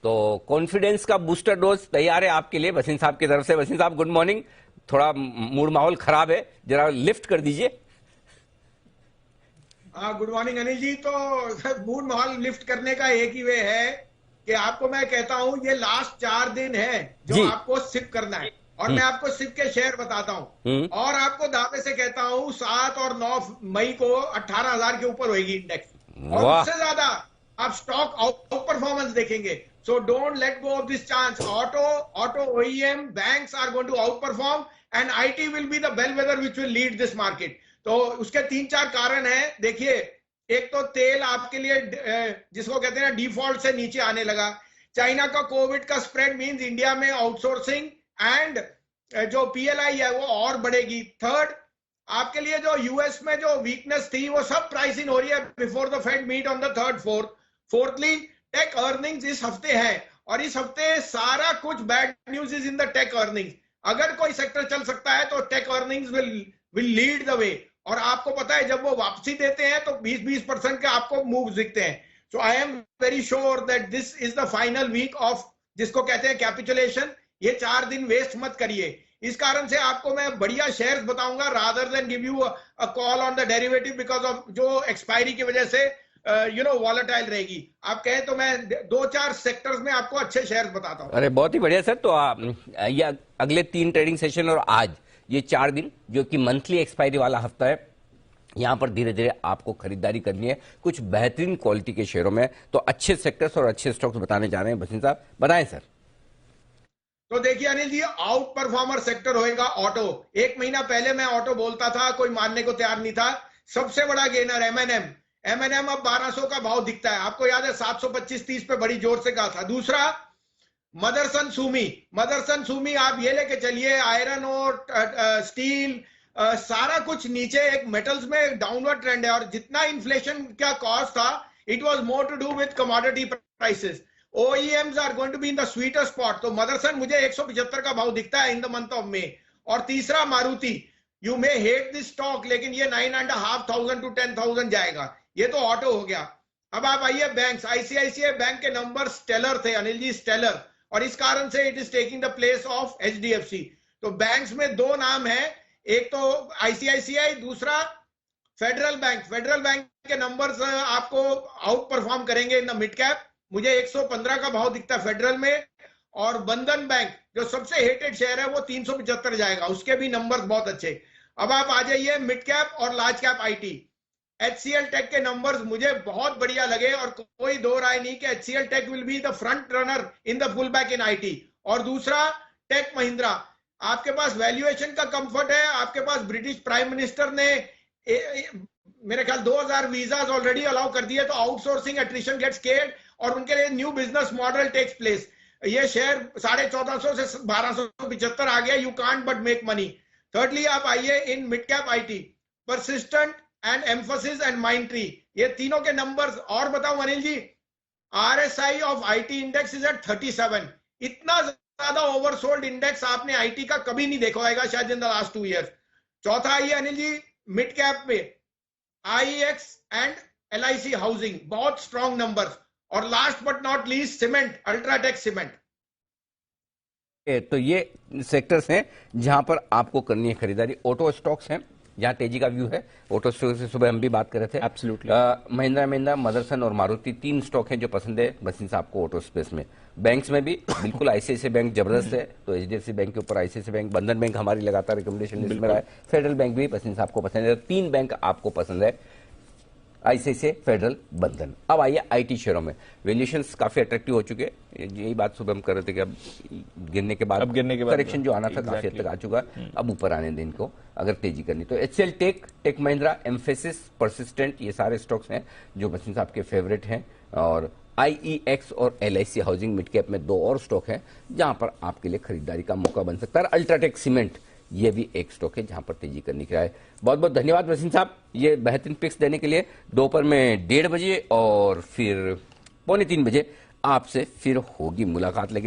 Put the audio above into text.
तो कॉन्फिडेंस का booster dose तैयार है आपके लिए वसीम साहब की तरफ से। वसीम साहब गुड मॉर्निंग। थोड़ा मूड माहौल खराब है, जरा लिफ्ट कर दीजिए। Good morning Anil ji. तो मूड माहौल लिफ्ट करने का एक ही वे है कि आपको मैं कहता हूं ये लास्ट 4 दिन है जो जी। आपको सिप करना है, और मैं आपको सिप के शेयर बताता हूं और आपको दावे से कहता हूं 7 और 9 मई को 18,000 के ऊपर होगी इंडेक्स, और वाह। उससे ज्यादा आप स्टॉक आउट परफॉर्मेंस देखेंगे। So don't let go of this chance. Auto OEM banks are going to outperform and IT will be the bellwether which will lead this market. तो उसके 3-4 कारण हैं। देखिए, एक तो तेल आपके लिए जिसको कहते हैं डिफॉल्ट से नीचे आने लगा। चाइना का कोविड का स्प्रेड मींस इंडिया में आउटसोर्सिंग एंड जो पीएलआई है वो और बढ़ेगी। थर्ड, आपके लिए जो यूएस में जो वीकनेस थी वो सब प्राइस इन हो रही है before the Fed meet on the third fourth. Fourthly, tech earnings इस हफ्ते है, और इस हफ्ते सारा कुछ bad news is in the tech earnings. अगर कोई सेक्टर चल सकता है तो tech earnings will lead the way. और आपको पता है जब वो वापसी देते हैं तो 20% के आपको मूव दिखते हैं। So I am very sure that this is the final week of जिसको कहते हैं कैपिचुलेशन। ये 4 दिन वेस्ट मत करिए। इस कारण से आपको मैं बढ़िया शेयर्स बताऊंगा rather than give you a call on the derivative, because of जो एक्सपायरी की वजह से वॉलेटाइल रहेगी। आप कहें तो मैं 2-4 सेक्टर्स में आपको अच्छे शेयर्स बताता हूं। अरे बहुत ही बढ़िया सर। तो ये अगले 3 ट्रेडिंग सेशन और आज ये 4 दिन जो कि मंथली एक्सपायरी वाला हफ्ता है, यहां पर धीरे धीरे आपको खरीदारी करनी है कुछ बेहतरीन क्वालिटी के शेयरों में। तो अच्छे सेक्टर्स और अच्छे स्टॉक्स बताने जा रहे हैं वसीम साहब, बताएं सर। तो देखिए Anil ji, out performer sector होएगा ऑटो। 1 महीना पहले मैं ऑटो बोलता था, कोई मानने को तैयार नहीं था। सबसे बड़ा गेनर एमएनएम अब 1200 का भाव दिखता है। आपको याद है 725-30 पे बड़ी जोर से कहा था। दूसरा, मदरसन सुमी आप ये लेके चलिए, आयरन और स्टील सारा कुछ नीचे, एक मेटल्स में डाउनवर्ड ट्रेंड है। और जितना इन्फ्लेशन का कॉस्ट था, it was more to do with commodity prices. OEMs are going to be in the sweeter spot. तो मदरसन मुझे 175 का भाव दिखता है in the month of May. और तीसरा Maruti, you may hate this stock, लेकिन ये 9,500 to 10,000 जाएगा। ये तो ऑटो हो गया। अब आप आइए बैंक्स। आईसीआईसीआई बैंक के नंबर स्टेलर थे अनिल जी, स्टेलर, और इस कारण से it is taking the place of HDFC. तो बैंक्स में 2 नाम है, एक तो आईसीआईसीआई, दूसरा फेडरल बैंक के नंबर्स आपको आउट परफॉर्म करेंगे इन द मिड कैप। मुझे 115 का भाव दिखता है फेडरल में। और बंधन बैंक जो सबसे हेटेड शेयर है वो 375 जाएगा, उसके भी नंबर्स बहुत अच्छे। अब आप आ जाइए मिड कैप और large cap IT. HCL tech के नंबर्स मुझे बहुत बढ़िया लगे, और कोई दो राय नहीं कि HCL tech will be the front runner in the pull back in IT. और दूसरा, टेक महिंद्रा। आपके पास वैल्यूएशन का कंफर्ट है, आपके पास ब्रिटिश प्राइम मिनिस्टर ने मेरे ख्याल 2000 वीजाज ऑलरेडी अलाउ कर दिए, तो आउटसोर्सिंग एट्रिशन गेट्स केयर्ड और उनके लिए new business model takes place. ये शेयर 1450 से 1275 आ गया। You can't but make money. Thirdly, आप आइए इन mid cap IT, Persistent and Mphasis and Mindtree, ये तीनों के नंबर्स। और बताऊं Anil ji, RSI of IT index is at 37। इतना ज्यादा ओवरसोल्ड इंडेक्स आपने आईटी का कभी नहीं देखा होगा शायद इन द लास्ट 2 ईयर्स। चौथा आइए अनिल जी, मिड कैप में आईएक्स एंड एलआईसी हाउसिंग, बहुत स्ट्रॉन्ग नंबर्स। और last but not least, cement, UltraTech cement. तो ये सेक्टर्स हैं जहां पर आपको करनी है खरीदारी। ऑटो स्टॉक्स हैं जहां तेजी का व्यू है। ऑटो स्टॉक से सुबह हम भी बात कर रहे थे। एब्सोल्युटली। महिंद्रा, मदरसन और मारुति 3 स्टॉक हैं जो पसंद है वसीम साहब को ऑटो स्पेस में। बैंक्स में भी बिल्कुल आईसीआईसीआई बैंक जबरदस्त है, तो एचडीएफसी बैंक के ऊपर आईसीआईसीआई बैंक, बंधन बैंक हमारी लगातार रिकमेंडेशन लिस्ट में रहा है। फेडरल बैंक भी वसीम साहब को पसंद है। 3 बैंक आपको पसंद है, आईसीआईसीआई, फेडरल, बंधन। अब आइए आईटी शेयरों में। वैल्यूएशंस काफी अट्रैक्टिव हो चुके हैं। यही बात सुबह हम कर रहे थे कि अब गिरने के बाद करेक्शन जो आना था काफी हद तक आ चुका है। अब ऊपर आने दें इनको अगर तेजी करनी तो। HCL tech Mahindra, Mphasis, Persistent, ये सारे स्टॉक्स हैं जो वसीम साहब के फेवरेट हैं। और आईईएक्स और एलआईसी हाउसिंग मिड कैप में 2 और स्टॉक हैं जहां पर आपके लिए खरीदारी का मौका बन सकता है। अल्ट्राटेक सीमेंट, ये भी एक स्टॉक है जहां पर तेजी करने की है। बहुत बहुत धन्यवाद वसीम साहब ये बेहतरीन पिक्स देने के लिए। दोपहर में 1:30 बजे और फिर 2:45 बजे आपसे फिर होगी मुलाकात। लेकिन